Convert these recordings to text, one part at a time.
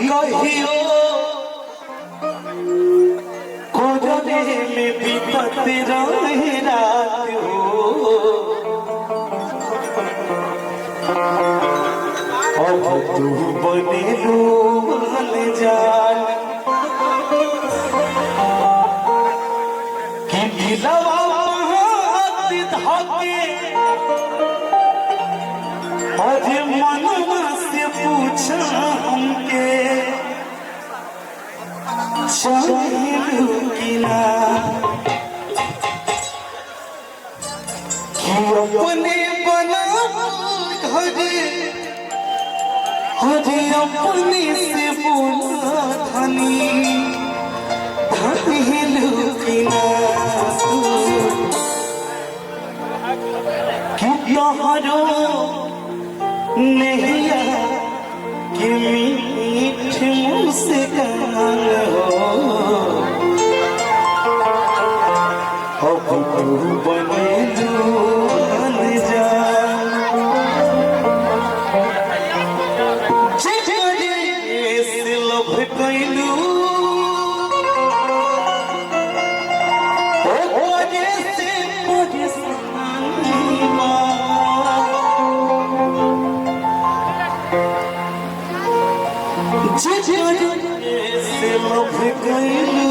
कहियो कोजने में बीतत रहे रात हो, अब तू बनेलू जान कि दिलवा हाथ धके आज मनवा से पूछा हमके चाहेलू कि ना, कि अपने बना घरे अरे अपने से बोला धनी धनीलू कि ना, कि तोहरो नैया कि मीठ मुस्कान हो, अब तू बनेलू अनजान, से लभ कैलू से लभ कैलू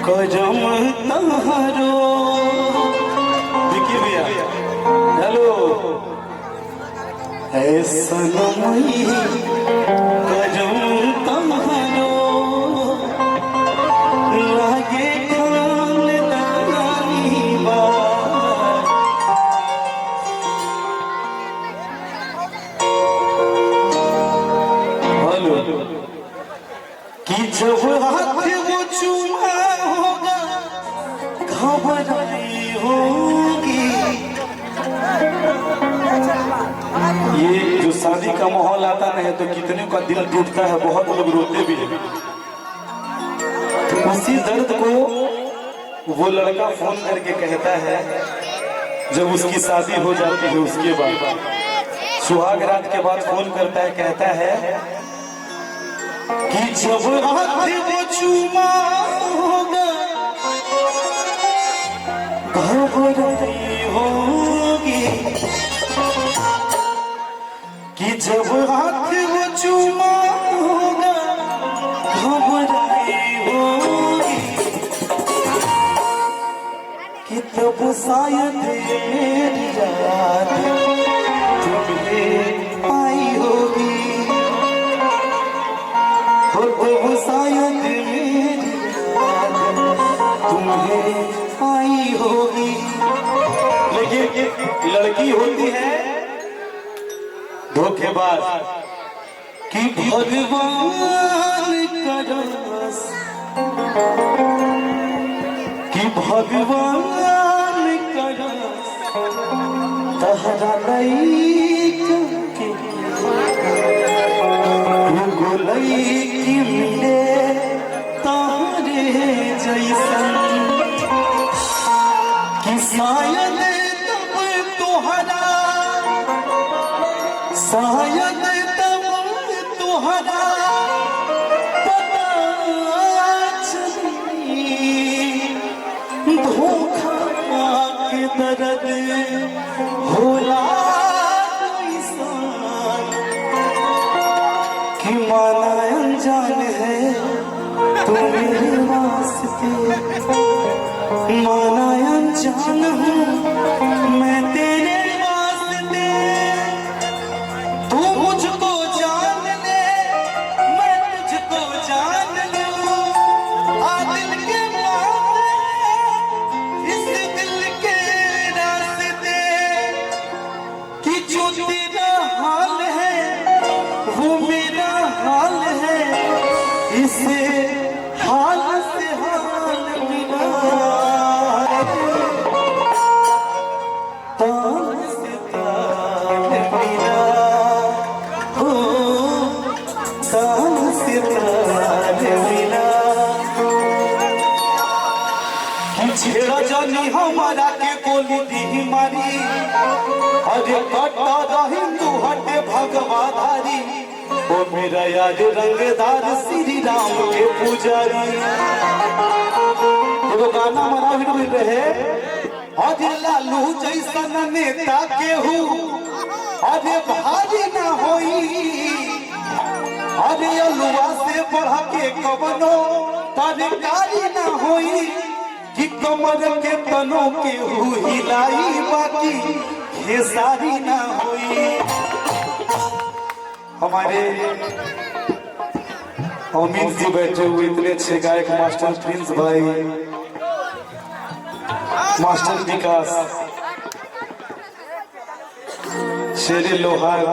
कजम तहारो विकी भैया हेलो ऐसा नमई कजम तहारो लागे खानदानी बात, हेलो कि जब हाथ वो चूमा घबराई होगी, ये जो शादी का माहौल आता नहीं तो कितने का दिल टूटता है, बहुत लोग रोते भी हैं। उसी दर्द को वो लड़का फोन करके कहता है जब उसकी शादी हो जाती है, उसके बाद सुहाग रात के बाद फोन करता है, कहता है कि जब हाथ वो चूमा होगा घबराई होगी, कि जब हाथ वो चूमा होगा घबराई होगी, कि तब शायद मेरी याद तुम्हें आई होगी, तब शायद मेरी याद तुम्हें आई होगी। लेकिन लड़की होती है धोखेबाज, कि भगवान का रस, कि भगवान का रस तहरा लईका के लईकी मिले तारे जैसन, कि शायद तब तोहरा शायद तब तोहरा पता चली धोखा के दर्द होला इंसान, कि माना अनजान है तू मेरे वास्ते, माना अनजान हूँ मैं तेरे वास्ते, तू मुझको जान ले मैं तुझको जान लूं, आ दिल के बात इस दिल के रास्ते, कि जो तेरा हाल है वो मेरा हाल है, इसे हाल से हाल मिला तान से तान मिला हो तान तारे मिला छेड़ा जानी हमारा के गोली दी मारी अरे कट्टा हिंदू हटे भगवाधारी ओ मेरा याद रंगदार श्री राम के पुजारी एगो गाना मना भी रहे अरे लालू जैसन नेता केहू अरे भारी ना होई अरे अलुआ से बढ़ के कवनो तरकारी ना होई कि कमर के तनों के हिलाई बाकी खेसारी ना होई। हमारे अमित जी बैठे हुए इतने अच्छे गायक मास्टर प्रिंस भाई, मास्टर विकास, शेरे लोहार,